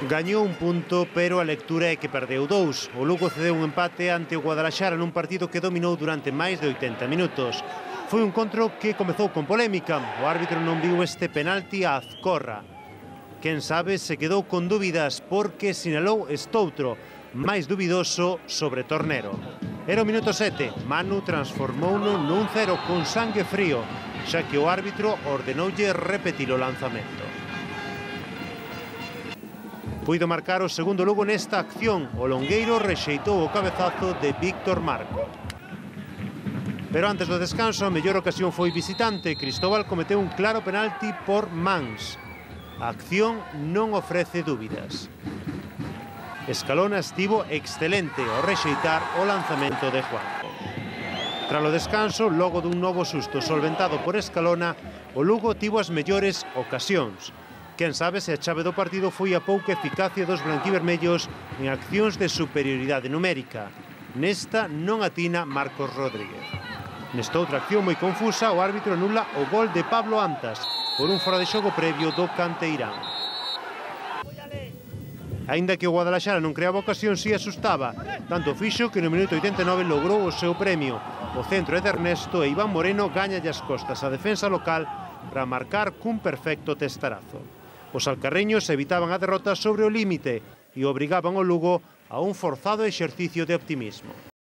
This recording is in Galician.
Gañou un punto, pero a lectura é que perdeu dous. O Lugo cedeu un empate ante o Guadalaxara nun partido que dominou durante máis de 80 minutos. Foi un encontro que comezou con polémica. O árbitro non viu este penalti a Azcorra. Quen sabe se quedou con dúbidas porque sinalou estoutro, máis dubidoso sobre Tornero. Era o minuto 7. Manu transformouno nun 0 con sangue frío, xa que o árbitro ordenoulle repetir o lanzamento. Puido marcar o segundo Lugo nesta acción. O longueiro rexeitou o cabezazo de Víctor Marco. Pero antes do descanso, a mellor ocasión foi visitante. Cristóbal cometeu un claro penalti por mans. A acción non ofrece dúbidas. Escalona estivo excelente ao rexeitar o lanzamento de Juanjo. Tras o descanso, logo dun novo susto solventado por Escalona, o Lugo tivo as mellores ocasións. Quen sabe se a chave do partido foi a pouca eficacia dos blanquivermellos en accións de superioridade numérica. Nesta non atina Marcos Rodríguez. Nesta outra acción moi confusa, o árbitro anula o gol de Pablo Antas por un fora de xogo previo do canteirán. Aínda que o Guadalaxara non creaba ocasión, si asustaba. Tanto fixo que no minuto 89 logrou o seu premio. O centro é de Ernesto e Iván Moreno gañalle as costas a defensa local para marcar cun perfecto testarazo. Os alcarreños evitaban a derrota sobre o límite e obrigaban o Lugo a un forzado exercicio de optimismo.